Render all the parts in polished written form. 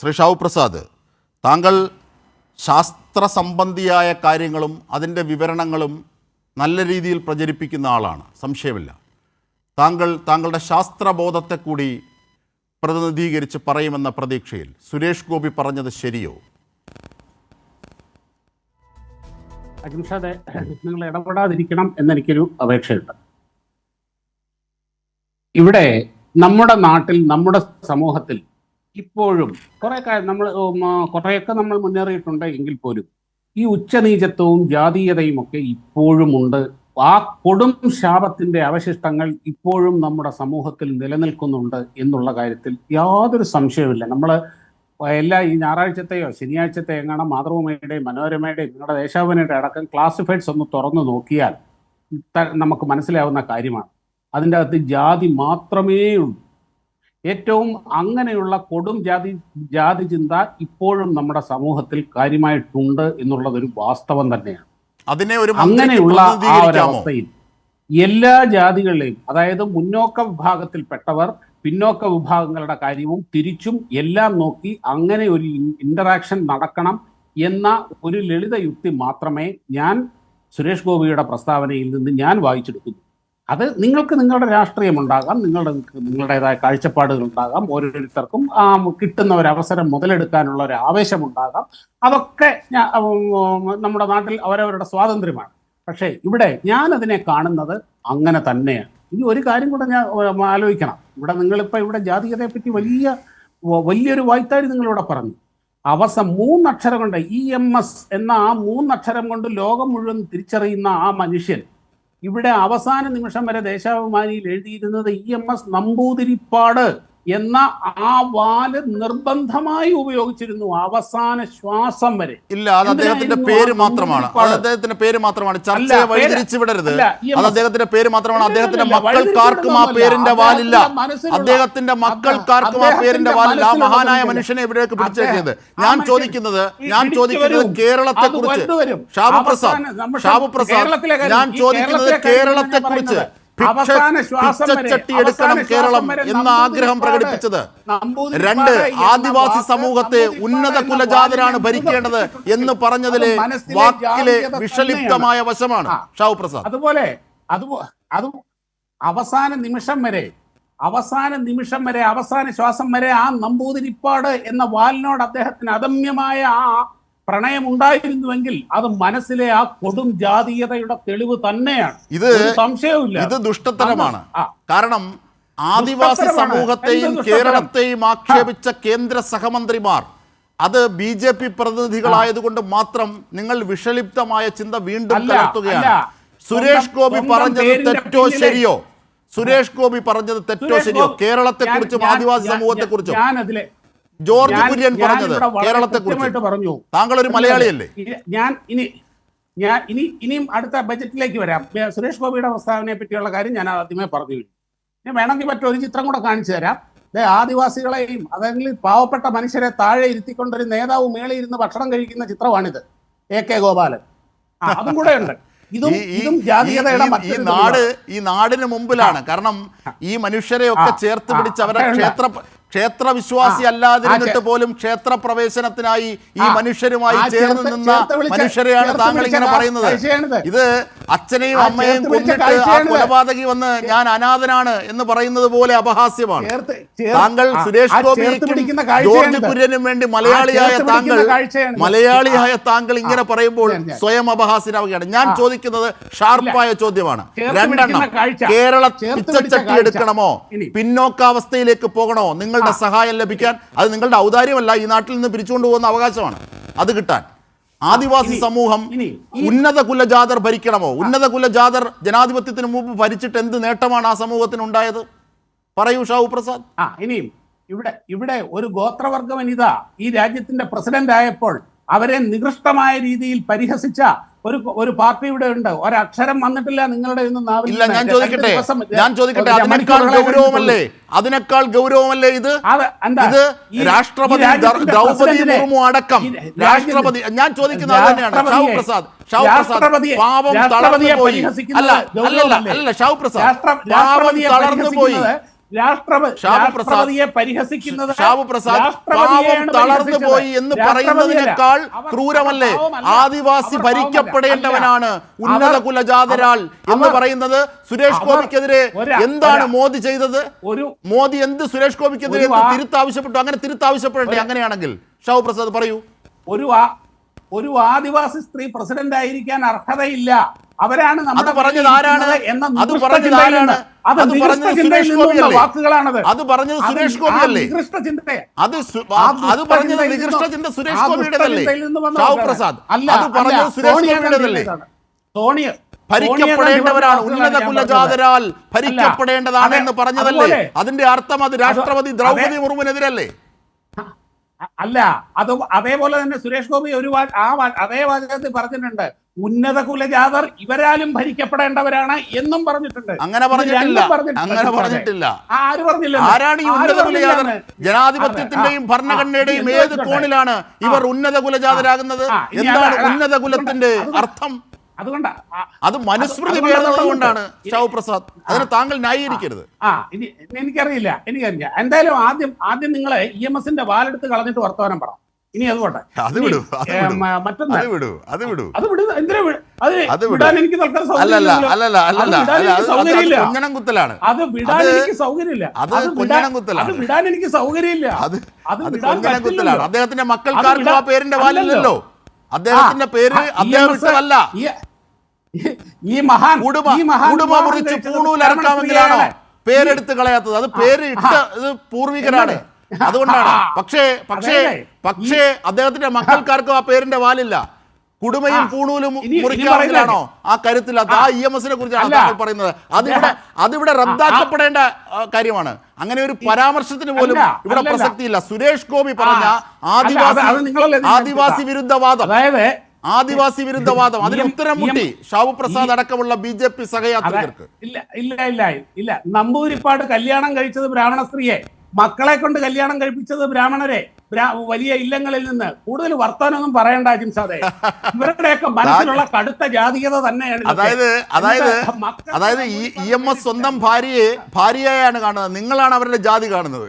Shri Shao Prasad, താങ്കൾ ശാസ്ത്ര സംബന്ധിയായ കാര്യങ്ങളും അതിൻ്റെ വിവരണങ്ങളും നല്ല രീതിയിൽ പ്രചരിപ്പിക്കുന്ന ആളാണ്, സംശയമില്ല. താങ്കളുടെ ശാസ്ത്രബോധത്തെ കൂടി പ്രതിനിധീകരിച്ച് പറയുമെന്ന പ്രതീക്ഷയിൽ സുരേഷ് ഗോപി പറഞ്ഞത് ശരിയോ? അജിംഷാദെ, നിങ്ങൾ ഇടപെടാതിരിക്കണം എന്നെനിക്കൊരു അപേക്ഷയുണ്ട്. ഇവിടെ നമ്മുടെ നാട്ടിൽ, നമ്മുടെ സമൂഹത്തിൽ ഇപ്പോഴും കുറേയൊക്കെ നമ്മൾ മുന്നേറിയിട്ടുണ്ട് എങ്കിൽ പോലും ഈ ഉച്ചനീചത്വവും ജാതീയതയും ഒക്കെ ഇപ്പോഴും ഉണ്ട്. ആ കൊടും ശാപത്തിന്റെ അവശിഷ്ടങ്ങൾ ഇപ്പോഴും നമ്മുടെ സമൂഹത്തിൽ നിലനിൽക്കുന്നുണ്ട് എന്നുള്ള കാര്യത്തിൽ യാതൊരു സംശയവുമില്ല. നമ്മൾ ഈ ഞായറാഴ്ചത്തെയോ ശനിയാഴ്ചത്തെയോ എങ്ങാണ് മാതൃഭൂമിയുടെയും മനോരമയുടെയും നിങ്ങളുടെ ദേശാഭിമാനിയുടെ അടക്കം ക്ലാസിഫൈഡ്സ് ഒന്ന് തുറന്നു നോക്കിയാൽ നമുക്ക് മനസ്സിലാവുന്ന കാര്യമാണ്. അതിൻ്റെ അകത്ത് ജാതി മാത്രമേ ഉള്ളൂ. ഏറ്റവും അങ്ങനെയുള്ള കൊടും ജാതി ചിന്ത ഇപ്പോഴും നമ്മുടെ സമൂഹത്തിൽ കാര്യമായിട്ടുണ്ട് എന്നുള്ളതൊരു വാസ്തവം തന്നെയാണ്. അങ്ങനെയുള്ള ആ ഒരവസ്ഥയിൽ എല്ലാ ജാതികളിലെയും, അതായത് മുന്നോക്ക വിഭാഗത്തിൽപ്പെട്ടവർ, പിന്നോക്ക വിഭാഗങ്ങളുടെ കാര്യവും തിരിച്ചും എല്ലാം നോക്കി അങ്ങനെ ഒരു ഇന്ററാക്ഷൻ നടക്കണം എന്ന ഒരു ലളിത യുക്തി മാത്രമേ ഞാൻ സുരേഷ് ഗോപിയുടെ പ്രസ്താവനയിൽ നിന്ന് ഞാൻ വായിച്ചെടുക്കുന്നു. അത് നിങ്ങൾക്ക് നിങ്ങളുടെ രാഷ്ട്രീയം ഉണ്ടാകാം, നിങ്ങളുടേതായ കാഴ്ചപ്പാടുകൾ ഉണ്ടാകാം, ഓരോരുത്തർക്കും കിട്ടുന്ന ഒരു അവസരം മുതലെടുക്കാനുള്ള ഒരു ആവേശമുണ്ടാകാം. അതൊക്കെ നമ്മുടെ നാട്ടിൽ അവരവരുടെ സ്വാതന്ത്ര്യമാണ്. പക്ഷേ ഇവിടെ ഞാൻ അതിനെ കാണുന്നത് അങ്ങനെ തന്നെയാണ്. ഇനി ഒരു കാര്യം കൂടെ ഞാൻ ആലോചിക്കണം. ഇവിടെ ജാതീയതയെ പറ്റി വലിയൊരു വായ്ത്താരി നിങ്ങളിവിടെ പറഞ്ഞു. 3 അക്ഷരം കൊണ്ട് EMS എന്ന ആ 3 അക്ഷരം കൊണ്ട് ലോകം മുഴുവൻ തിരിച്ചറിയുന്ന ആ മനുഷ്യൻ ഇവിടെ അവസാന നിമിഷം വരെ ദേശാഭിമാനിയിൽ എഴുതിയിരുന്നത് EMS നമ്പൂതിരിപ്പാട് എന്ന ആ വാല് നിർബന്ധമായി ഉപയോഗിച്ചിരുന്നു അവസാന ശ്വാസം വരെ. ഇല്ല, അത് അദ്ദേഹത്തിന്റെ പേര് മാത്രമാണ്. അദ്ദേഹത്തിന്റെ പേര് മാത്രമാണ്. ചർച്ചയെ വഴിതിരിച്ചു വിടരുത്. അത് അദ്ദേഹത്തിന്റെ പേര് മാത്രമാണ്. അദ്ദേഹത്തിന്റെ മക്കൾക്കാർക്കും ആ പേരിന്റെ വാലില്ല. അദ്ദേഹത്തിന്റെ മക്കൾക്കാർക്കും ആ പേരിന്റെ വാലില്ല. ആ മഹാനായ മനുഷ്യനെ ഇവിടേക്ക് പിടിച്ചേക്കിയത്. ഞാൻ ചോദിക്കുന്നത് കേരളത്തെ കുറിച്ച്, ഷാബു പ്രസാദ്, ഞാൻ ചോദിക്കുന്നത് കേരളത്തെ കുറിച്ച്. പിച്ചച്ചട്ടി എടുക്കണം കേരളം എന്ന ആഗ്രഹം പ്രകടിപ്പിച്ചത്. 2, ആദിവാസി സമൂഹത്തെ ഉന്നത കുലജാതരാണ് ഭരിക്കേണ്ടത് എന്ന് പറഞ്ഞതിലെ വാക്കിലെ വിഷലിപ്തമായ വശമാണ് ഷാവു പ്രസാദ്. അതുപോലെ അവസാന നിമിഷം വരെ അവസാന ശ്വാസം വരെ ആ നമ്പൂതിരിപ്പാട് എന്ന വാലിനോട് അദ്ദേഹത്തിന് അദമ്യമായ ആ പ്രണയം ഉണ്ടായിരുന്നുവെങ്കിൽ അത് മനസ്സിലെ ആ കൊടും ജാതീയതയുടെ തെളിവ് തന്നെയാണ്. ഇത് സംശയവുമില്ല. ഇത് ദുഷ്ടത്തരമാണ്. കാരണം ആദിവാസി സമൂഹത്തെയും കേരളത്തെയും ആക്ഷേപിച്ച കേന്ദ്ര സഹമന്ത്രിമാർ അത് BJP പ്രതിനിധികളായതുകൊണ്ട് മാത്രം നിങ്ങൾ വിഷലിപ്തമായ ചിന്ത വീണ്ടും കലർത്തുകയാണ്. സുരേഷ് ഗോപി പറഞ്ഞത് തെറ്റോ ശരിയോ? സുരേഷ് ഗോപി പറഞ്ഞത് തെറ്റോ ശരിയോ? കേരളത്തെ കുറിച്ചും ആദിവാസി സമൂഹത്തെ കുറിച്ചും ജോർജ് കുര്യൻ പറഞ്ഞത് കേരളത്തെ കുറിച്ച് പറഞ്ഞു. താങ്കൾ ഒരു മലയാളിയല്ലേ? ഇനിയും അടുത്ത ബജറ്റിലേക്ക് വരാം. സുരേഷ് ഗോപിയുടെ പ്രസ്താവനയെ പറ്റിയുള്ള കാര്യം ഞാൻ ആദ്യമേ പറഞ്ഞു. ഞാൻ വേണമെങ്കിൽ മറ്റൊരു ചിത്രം കൂടെ കാണിച്ചു തരാം. ആദിവാസികളെയും അല്ലെങ്കിൽ പാവപ്പെട്ട മനുഷ്യരെ താഴെ ഇരുത്തിക്കൊണ്ടൊരു നേതാവ് മേളിൽ ഇരുന്ന് ഭക്ഷണം കഴിക്കുന്ന ചിത്രമാണിത്. AK ഗോപാലൻ. അതും കൂടെ ഉണ്ട്. ഈ നാടിന് മുമ്പിലാണ്. കാരണം ഈ മനുഷ്യരെയൊക്കെ ചേർത്ത് പിടിച്ച് അവരെ ക്ഷേത്രവിശ്വാസി അല്ലാതിരുന്നിട്ട് പോലും ക്ഷേത്ര പ്രവേശനത്തിനായി ഈ മനുഷ്യരുമായി ചേർന്ന് നിന്ന മനുഷ്യരെയാണ് താങ്കൾ ഇങ്ങനെ പറയുന്നത്. ഇത് അച്ഛനെയും അമ്മയെയും കൊന്നിട്ട് ആ കൊലപാതകി വന്ന് ഞാൻ അനാഥനാണ് എന്ന് പറയുന്നത് പോലെ അപഹാസ്യമാണ്. താങ്കൾ സുരേഷ് ഗോപിക്കും ജോർജ് കുര്യനും വേണ്ടി മലയാളിയായ താങ്കൾ ഇങ്ങനെ പറയുമ്പോൾ സ്വയം അപഹാസ്യനാവുകയാണ്. ഞാൻ ചോദിക്കുന്നത് ഷാർപ്പായ ചോദ്യമാണ്. 2 കേരളത്തിൽ പിച്ചച്ചട്ടി എടുക്കണമോ, പിന്നോക്കാവസ്ഥയിലേക്ക് പോകണോ നിങ്ങളുടെ സഹായം ലഭിക്കാൻ? അത് നിങ്ങളുടെ ഔദാര്യമല്ല, ഈ നാട്ടിൽ നിന്ന് പിരിച്ചുകൊണ്ടു പോകുന്ന അവകാശമാണ്. അത് കിട്ടാൻ ആദിവാസി സമൂഹം ഉന്നത കുലജാതർ ഭരിക്കണമോ? ഉന്നത കുലജാതർ ജനാധിപത്യത്തിന് മുമ്പ് ഭരിച്ചിട്ട് എന്ത് നേട്ടമാണ് ആ സമൂഹത്തിന് ഉണ്ടായത്? പറയൂ ഷാവു പ്രസാദ്. ഇനിയും ഇവിടെ ഒരു ഗോത്രവർഗ വനിത ഈ രാജ്യത്തിന്റെ പ്രസിഡന്റ് ആയപ്പോൾ അവരെ നികൃഷ്ടമായ രീതിയിൽ പരിഹസിച്ച ഒരു പാർട്ടി ഇവിടെ ഉണ്ട്. ഒരക്ഷരം വന്നിട്ടില്ല നിങ്ങളുടെ ഇല്ല. ഞാൻ ചോദിക്കട്ടെ അതിനേക്കാൾ ഗൗരവമല്ലേ ഇത്? രാഷ്ട്രപതി ദ്രൗപദി മുർമു അടക്കം രാഷ്ട്രപതി. ഞാൻ ചോദിക്കുന്നത് അത് തന്നെയാണ് ഷാവു പ്രസാദ്. പാവം തളർന്നു പോയി. അല്ല ഷാവു പ്രസാദ്, പാവം തളർന്നു പോയി. രാഷ്ട്രപതിയെ പരിഹസിക്കുന്നത് പാവം തളർന്നു പോയി എന്ന് പറയുന്നതിനേക്കാൾ ക്രൂരമല്ലേ ആദിവാസി ഭരിക്കപ്പെടേണ്ടവനാണ് ഉന്നത കുലജാതരാൾ എന്ന് പറയുന്നത്? സുരേഷ് ഗോപിക്കെതിരെ എന്താണ് മോദി ചെയ്തത്? മോദി എന്ത് സുരേഷ് ഗോപിക്കെതിരെ തിരുത്താവശ്യപ്പെട്ടു? അങ്ങനെ തിരുത്താവശ്യപ്പെടണ്ടേ? അങ്ങനെയാണെങ്കിൽ ഷാവു പ്രസാദ് പറയൂ. ഒരു ആദിവാസി സ്ത്രീ പ്രസിഡന്റ് ആയിരിക്കാൻ അർഹതയില്ല. അവരാണ് അത് പറഞ്ഞത് ആരാണ്? അത് പറഞ്ഞത് ആരാണ്? അത് പറഞ്ഞത് സുരേഷ് ഗോപിയല്ലേ? വാക്കുകളാണത്. അത് പറഞ്ഞത് സുരേഷ് ഗോപിയല്ലേ? അത് പറഞ്ഞത് നികൃഷ്ട ചിന്ത സുരേഷ് ഗോപിയുടേതല്ലേ? ഷാവു പ്രസാദ്, അത് പറഞ്ഞത് സുരേഷ് ഗോപിയുടേതല്ലേ? ഭരിക്കപ്പെടേണ്ടവരാണ്, ഉന്നത കുലജാതരാൽ ഭരിക്കപ്പെടേണ്ടതാണ് എന്ന് പറഞ്ഞതല്ലേ? അതിന്റെ അർത്ഥം അത് രാഷ്ട്രപതി ദ്രൗപദി മുർമുവിനെതിരല്ലേ? അല്ല, അത് അതേപോലെ തന്നെ സുരേഷ് ഗോപി അതേ വാചകത്തിൽ പറഞ്ഞിട്ടുണ്ട്, ഉന്നത കുലജാതർ ഇവരാലും ഭരിക്കപ്പെടേണ്ടവരാണ് എന്നും പറഞ്ഞിട്ടുണ്ട്. അങ്ങനെ പറഞ്ഞിട്ടില്ല. ആര് പറഞ്ഞില്ല? ആരാണ് ഈ ഉന്നത കുലജാതർ? ജനാധിപത്യത്തിന്റെയും ഭരണഘടനയുടെയും ഏത് കോണിലാണ് ഇവർ ഉന്നത കുലജാതരാകുന്നത്? എന്താണ് ഉന്നത കുലത്തിന്റെ അർത്ഥം? അത് മനുസ്മൃതി പേരുന്നതുകൊണ്ടാണ് ഷാവു പ്രസാദ്. അതിന് താങ്കൾ ന്യായീകരിക്കരുത്. എനിക്കറിയില്ല. എന്തായാലും ആദ്യം നിങ്ങൾ EMSന്റെ വാലെടുത്ത് കളഞ്ഞിട്ട് വർത്തമാനം പറ. ഇനി അതുകൊട്ടെ, കുത്തലാണ്. അത് വിടാൻ എനിക്ക് സൗകര്യമില്ല. അദ്ദേഹത്തിന്റെ മക്കൾക്കാർക്കും ആ പേരിന്റെ വാലില്ലല്ലോ. അദ്ദേഹത്തിന്റെ പേര് അദ്ദേഹം ഇട്ടതല്ല. ഈ മഹാൻ കുടുംബ മുറിച്ച് പൂണൂലിറക്കാമെങ്കിലാണോ പേരെടുത്ത് കളയാത്തത്? അത് പേര് ഇട്ട പൂർവികരാണ്, അതുകൊണ്ടാണ്. പക്ഷേ അദ്ദേഹത്തിന്റെ മക്കൾക്കാർക്കും ആ പേരിന്റെ വാലില്ല. കുടുമയും പൂണൂലും മുറിക്കാമെങ്കിലാണോ ആ കരുത്തില്ലാത്ത? ആ EMSനെ കുറിച്ചാണ് താങ്കൾ പറയുന്നത്. അതിവിടെ റദ്ദാക്കപ്പെടേണ്ട കാര്യമാണ്. അങ്ങനെ ഒരു പരാമർശത്തിന് പോലും ഇവിടെ പ്രസക്തിയില്ല. സുരേഷ് ഗോപി പറഞ്ഞ ആദിവാസി വിരുദ്ധവാദം, അതിന് ഉത്തരം മുട്ടി ഷാവു പ്രസാദ് അടക്കമുള്ള BJP സഹയാത്രികർക്ക്. ഇല്ല, നമ്പൂതിരിപ്പാട് കല്യാണം കഴിച്ചത് ബ്രാഹ്മണ സ്ത്രീയെ, മക്കളെ കൊണ്ട് കല്യാണം കഴിപ്പിച്ചത് ബ്രാഹ്മണരെ, വലിയ ഇല്ലങ്ങളിൽ നിന്ന്. കൂടുതൽ വർത്തമാനമൊന്നും പറയണ്ട ജിംസാദെ. ഇവരുടെയൊക്കെ മനസ്സിലുള്ള കടുത്ത ജാതീയത തന്നെയാണ്. അതായത് EMS സ്വന്തം ഭാര്യയെയാണ് കാണുന്നത്. നിങ്ങളാണ് അവരുടെ ജാതി കാണുന്നത്.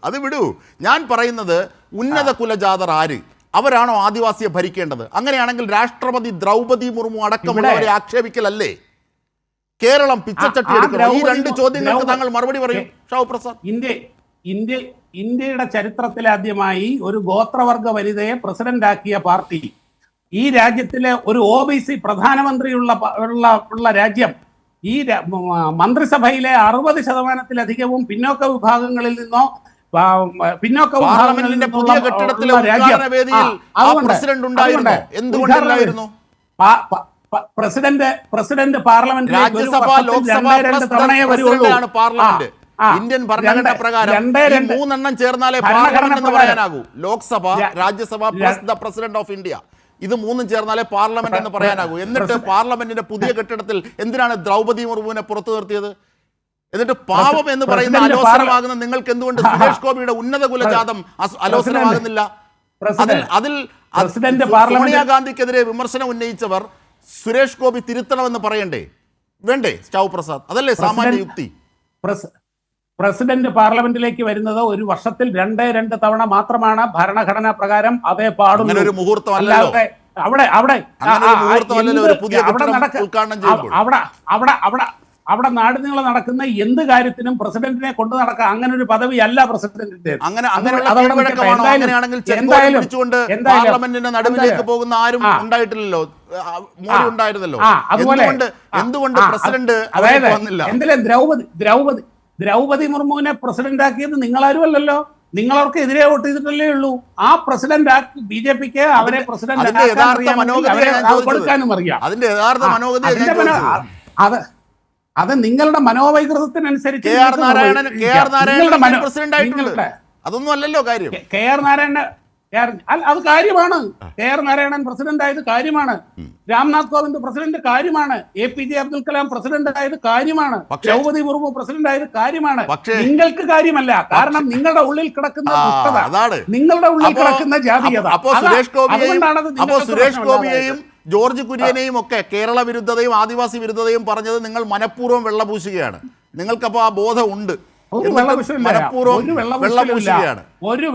അത് വിടൂ. ഞാൻ പറയുന്നത് ഉന്നത കുലജാതർ ആര്? അവരാണോ ആദിവാസിയെ ഭരിക്കേണ്ടത്? അങ്ങനെയാണെങ്കിൽ രാഷ്ട്രപതി ദ്രൗപദി മുർമു അടക്കമുള്ളവരെ ആക്ഷേപിക്കലല്ലേ? കേരളം പിച്ചച്ചട്ടി എടുക്കണം. ഈ രണ്ട് ചോദ്യങ്ങൾക്ക് താങ്കൾ മറുപടി പറയും ഷാവു പ്രസാദ്. ഇന്ത്യയുടെ ചരിത്രത്തിലാദ്യമായി ഒരു ഗോത്രവർഗ വനിതയെ പ്രസിഡന്റ് ആക്കിയ പാർട്ടി, ഈ രാജ്യത്തിലെ ഒരു OBC പ്രധാനമന്ത്രിയുള്ള രാജ്യം, ഈ മന്ത്രിസഭയിലെ 60%-ലധികവും പിന്നോക്ക വിഭാഗങ്ങളിൽ നിന്നോ പാർലമെന്റിന്റെ പുതിയ കെട്ടിടത്തിലെ ഉദ്ഘാടന വേദിയിൽ പ്രസിഡന്റ് ഉണ്ടായിരുന്നു. എന്തുകൊണ്ടായിരുന്നു? പ്രസിഡന്റ് പാർലമെന്റ് പാർലമെന്റ് ഇന്ത്യൻ ഭരണഘടന പ്രകാരം 3 ചേർന്നാലേ പാർലമെന്റ് എന്ന് പറയാനാകൂ. Lok Sabha, Rajya Sabha plus the president of India, ഇത് 3 ചേർന്നാലേ പാർലമെന്റ് എന്ന് പറയാനാകൂ. എന്നിട്ട് പാർലമെന്റിന്റെ പുതിയ കെട്ടിടത്തിൽ എന്തിനാണ് ദ്രൗപദി മുർമുവിനെ പുറത്തു നിർത്തിയത്? എന്നിട്ട് പാവം എന്ന് പറയുന്ന അലോസരമാകുന്ന നിങ്ങൾക്ക് എന്തുകൊണ്ട് സുരേഷ് ഗോപിയുടെ ഉന്നത കുലജാതം അലോസരമാകുന്നില്ല? അതിൽ സോണിയാഗാന്ധിക്കെതിരെ വിമർശനം ഉന്നയിച്ചവർ സുരേഷ് ഗോപി തിരുത്തണമെന്ന് പറയണ്ടേ? വേണ്ടേ ഷാവു പ്രസാദ്? അതല്ലേ സാമാന്യ യുക്തി? പ്രസിഡന്റ് പാർലമെന്റിലേക്ക് വരുന്നത് ഒരു വർഷത്തിൽ 2 തവണ മാത്രമാണ് ഭരണഘടനാ പ്രകാരം. അതേ പാടും. ഒരു മുഹൂർത്തം അല്ലല്ലോ അവിടെ നാടിനീളം നടക്കുന്ന എന്ത് കാര്യത്തിനും പ്രസിഡന്റിനെ കൊണ്ടു നടക്കുക. അങ്ങനെ ഒരു പദവി അല്ല പ്രസിഡന്റിന്റെ. പാർലമെന്റിന്റെ നടുവിലേക്ക് പോകുന്ന ആരും ഉണ്ടായിട്ടില്ലല്ലോ. മോദി ഉണ്ടായിരുന്നല്ലോ. എന്തുകൊണ്ട് പ്രസിഡന്റ് എന്തിലും ദ്രൗപദി മുർമുവിനെ പ്രസിഡന്റ് ആക്കിയത് നിങ്ങളാരും അല്ലല്ലോ. നിങ്ങളവർക്ക് എതിരെ വോട്ട് ചെയ്തിട്ടല്ലേ ഉള്ളൂ. ആ പ്രസിഡന്റ് ആക്കി BJPക്ക് അവരെ പ്രസിഡന്റ് കൊടുക്കാനും അറിയാം. അത് നിങ്ങളുടെ മനോവൈകൃതത്തിനനുസരിച്ച് അതൊന്നും അല്ലല്ലോ കാര്യം. KR നാരായണൻ അത് കാര്യമാണ്. KR നാരായണൻ പ്രസിഡന്റ് ആയത് കാര്യമാണ്. രാംനാഥ് കോവിന്ദ് പ്രസിഡന്റ് കാര്യമാണ്. APJ അബ്ദുൽ കലാം പ്രസിഡന്റ് ആയത് കാര്യമാണ്. ദ്രൗപദി മുർമു പ്രസിഡന്റ് ആയത് കാര്യമാണ്. നിങ്ങൾക്ക് കാര്യമല്ല. കാരണം നിങ്ങളുടെ ഉള്ളിൽ കിടക്കുന്ന ദുഷ്ടത, നിങ്ങളുടെ ഉള്ളിൽ കിടക്കുന്ന ജാതീയത. അപ്പോ സുരേഷ് ഗോപിയെയും ജോർജ് കുര്യനെയും ഒക്കെ കേരള വിരുദ്ധതയും ആദിവാസി വിരുദ്ധതയും പറഞ്ഞത് നിങ്ങൾ മനഃപൂർവ്വം വെള്ളപൂശുകയാണ്. നിങ്ങൾക്കപ്പോൾ ആ ബോധം ഉണ്ട്. ഒരു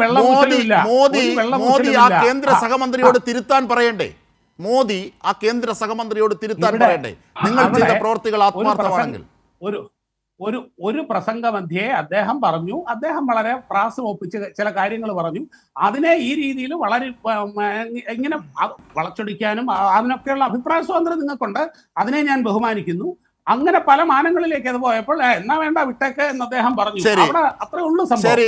മോദി ആ കേന്ദ്ര സഹമന്ത്രിയോട് തിരുത്താൻ പറയണ്ടേ? മോദി ആ കേന്ദ്ര സഹമന്ത്രിയോട് തിരുത്താൻ പറയണ്ടേ? നിങ്ങൾ ചെയ്ത പ്രവർത്തികൾ ആത്മാർത്ഥമാണെങ്കിൽ. ഒരു പ്രസംഗമധ്യേ അദ്ദേഹം പറഞ്ഞു, അദ്ദേഹം വളരെ പ്രാസം ഒപ്പിച്ച് ചില കാര്യങ്ങൾ പറഞ്ഞു. അതിനെ ഈ രീതിയിൽ വളരെ ഇങ്ങനെ വളച്ചൊടിക്കാനും അതിനൊക്കെയുള്ള അഭിപ്രായ സ്വാതന്ത്ര്യം നിങ്ങൾക്കുണ്ട്. അതിനെ ഞാൻ ബഹുമാനിക്കുന്നു. അങ്ങനെ പല മാനങ്ങളിലേക്ക് അത് പോയപ്പോൾ എന്നാ വേണ്ട വിട്ടേക്ക് എന്ന് അദ്ദേഹം പറഞ്ഞു. അവിടെ അത്രേ ഉള്ളൂ സംഭവം.